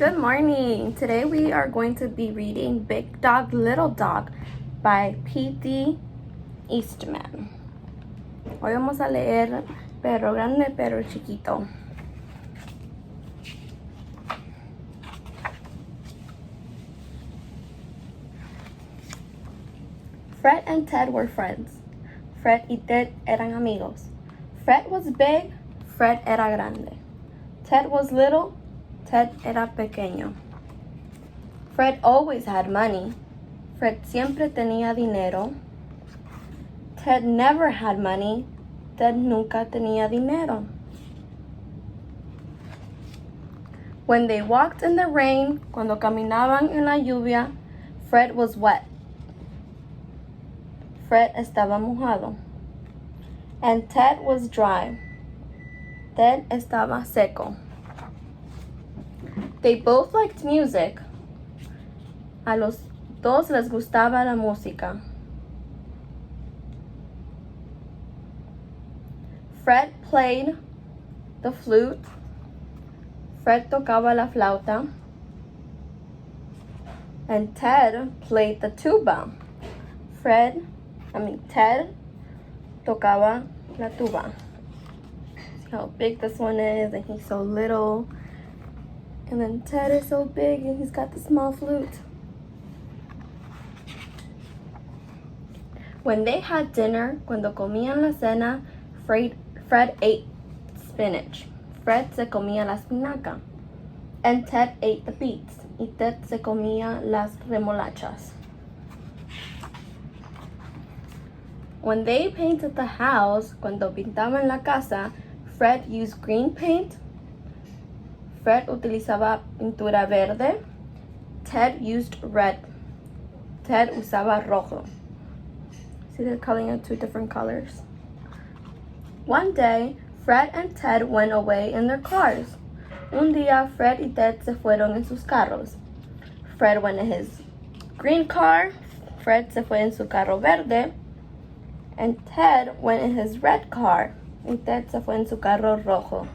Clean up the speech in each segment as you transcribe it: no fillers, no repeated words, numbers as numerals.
Good morning. Today we are going to be reading Big Dog, Little Dog by P.D Eastman. Hoy vamos a leer Perro Grande, Perro Chiquito. Fred and Ted were friends. Fred y Ted eran amigos. Fred was big, Fred era grande. Ted was little, Ted era pequeño. Fred always had money. Fred siempre tenía dinero. Ted never had money. Ted nunca tenía dinero. When they walked in the rain, cuando caminaban en la lluvia, Fred was wet. Fred estaba mojado. And Ted was dry. Ted estaba seco. They both liked music. A los dos les gustaba la música. Fred played the flute. Fred tocaba la flauta. And Ted played the tuba. Ted tocaba la tuba. See how big this one is, and he's so little. And then Ted is so big, and he's got the small flute. When they had dinner, cuando comían la cena, Fred ate spinach. Fred se comía la espinaca. And Ted ate the beets. Y Ted se comía las remolachas. When they painted the house, cuando pintaban la casa, Fred used green paint. Fred utilizaba pintura verde. Ted used red. Ted usaba rojo. See, they're coloring in two different colors. One day, Fred and Ted went away in their cars. Un día, Fred y Ted se fueron en sus carros. Fred went in his green car. Fred se fue en su carro verde. And Ted went in his red car. Y Ted se fue en su carro rojo.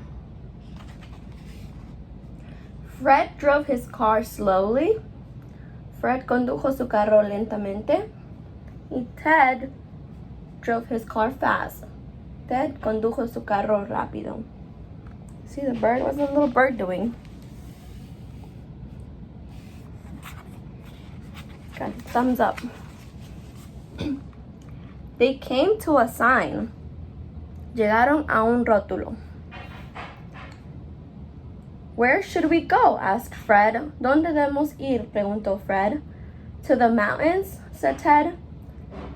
Fred drove his car slowly. Fred condujo su carro lentamente. Y Ted drove his car fast. Ted condujo su carro rápido. See the bird? What's the little bird doing? Got a thumbs up. They came to a sign. Llegaron a un rótulo. Where should we go? Asked Fred. ¿Dónde debemos ir? Preguntó Fred. To the mountains, said Ted.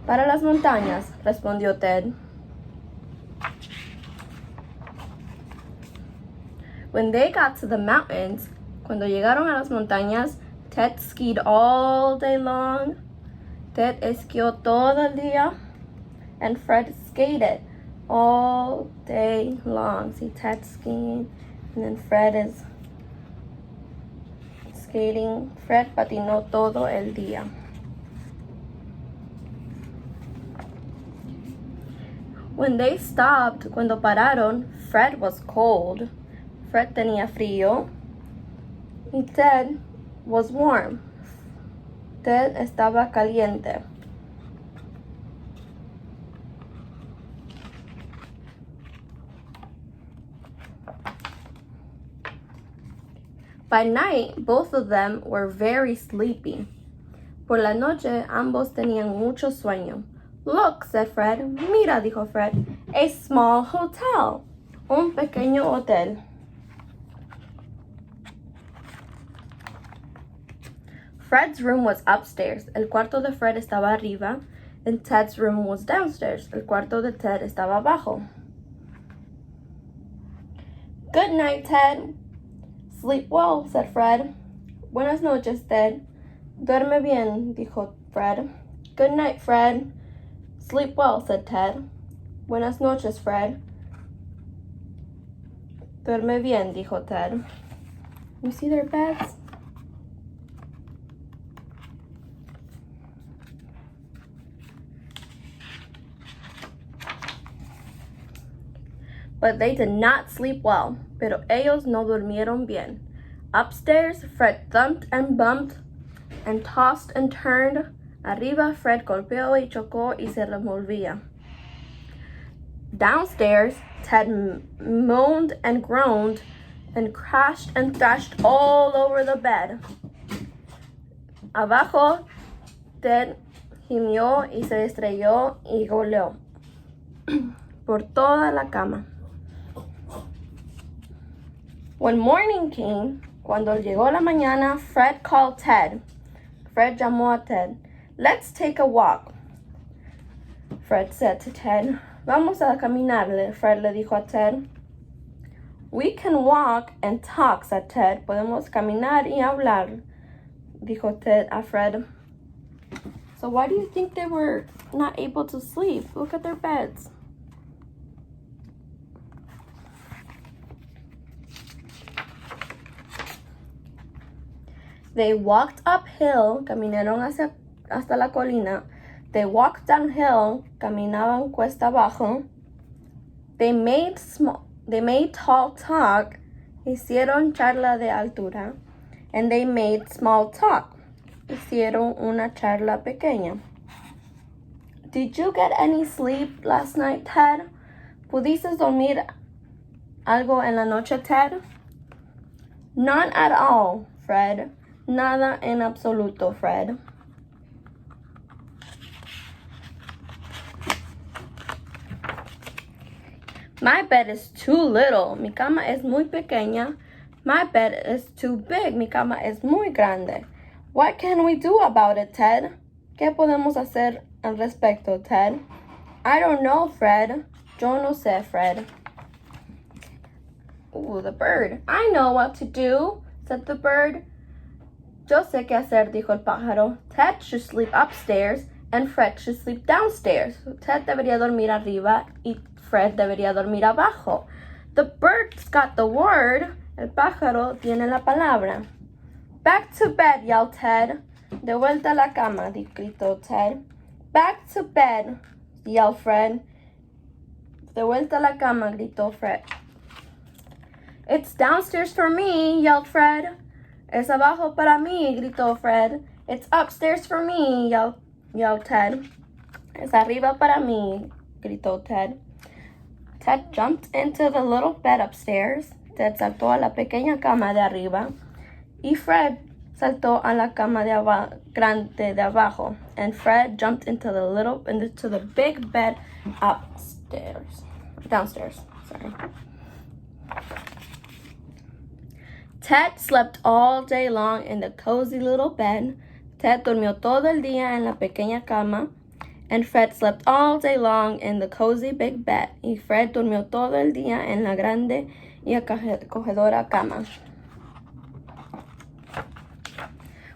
Para las montañas, respondió Ted. When they got to the mountains, cuando llegaron a las montañas, Ted skied all day long. Ted esquió todo el día. And Fred skated all day long. See, Ted skiing, and then Fred is skating. Fred patinó todo el día. When they stopped, cuando pararon, Fred was cold. Fred tenía frío. Y Ted was warm. Ted estaba caliente. By night, both of them were very sleepy. Por la noche, ambos tenían mucho sueño. Look, said Fred. Mira, dijo Fred. A small hotel. Un pequeño hotel. Fred's room was upstairs. El cuarto de Fred estaba arriba. And Ted's room was downstairs. El cuarto de Ted estaba abajo. Good night, Ted. Sleep well, said Fred. Buenas noches, Ted. Duerme bien, dijo Fred. Good night, Fred. Sleep well, said Ted. Buenas noches, Fred. Duerme bien, dijo Ted. You see their beds? But they did not sleep well. Pero ellos no durmieron bien. Upstairs, Fred thumped and bumped and tossed and turned. Arriba, Fred golpeó y chocó y se revolvía. Downstairs, Ted moaned and groaned and crashed and thrashed all over the bed. Abajo, Ted gimió y se estrelló y goleó por toda la cama. When morning came, cuando llegó la mañana, Fred called Ted. Fred llamó a Ted. Let's take a walk, Fred said to Ted. Vamos a caminar, Fred le dijo a Ted. We can walk and talk, said Ted. Podemos caminar y hablar, dijo Ted a Fred. So why do you think they were not able to sleep? Look at their beds. They walked uphill, caminaron hasta la colina. They walked downhill, caminaban cuesta abajo. They made tall talk, hicieron charla de altura. And they made small talk, hicieron una charla pequeña. Did you get any sleep last night, Ted? ¿Pudiste dormir algo en la noche, Ted? None at all, Fred. Nada en absoluto, Fred. My bed is too little. Mi cama es muy pequeña. My bed is too big. Mi cama es muy grande. What can we do about it, Ted? ¿Qué podemos hacer al respecto, Ted? I don't know, Fred. Yo no sé, Fred. Ooh, the bird. I know what to do, said the bird. Yo sé qué hacer, dijo el pájaro. Ted should sleep upstairs and Fred should sleep downstairs. Ted debería dormir arriba y Fred debería dormir abajo. The bird's got the word. El pájaro tiene la palabra. Back to bed, yelled Ted. De vuelta a la cama, gritó Ted. Back to bed, yelled Fred. De vuelta a la cama, gritó Fred. It's downstairs for me, yelled Fred. Es abajo para mí, gritó Fred. It's upstairs for me, yelled Ted. Es arriba para mí, gritó Ted. Ted jumped into the little bed upstairs. Ted saltó a la pequeña cama de arriba. Y Fred saltó a la cama grande de abajo. And Fred jumped into the big bed downstairs. Sorry. Ted slept all day long in the cozy little bed. Ted durmió todo el día en la pequeña cama. And Fred slept all day long in the cozy big bed. Y Fred durmió todo el día en la grande y acogedora cama.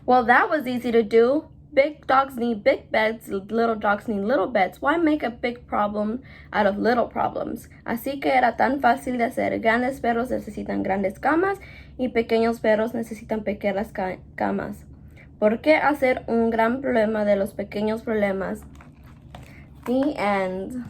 Well, that was easy to do. Big dogs need big beds, little dogs need little beds. Why make a big problem out of little problems? Así que era tan fácil de hacer. Grandes perros necesitan grandes camas y pequeños perros necesitan pequeñas camas. ¿Por qué hacer un gran problema de los pequeños problemas? The end.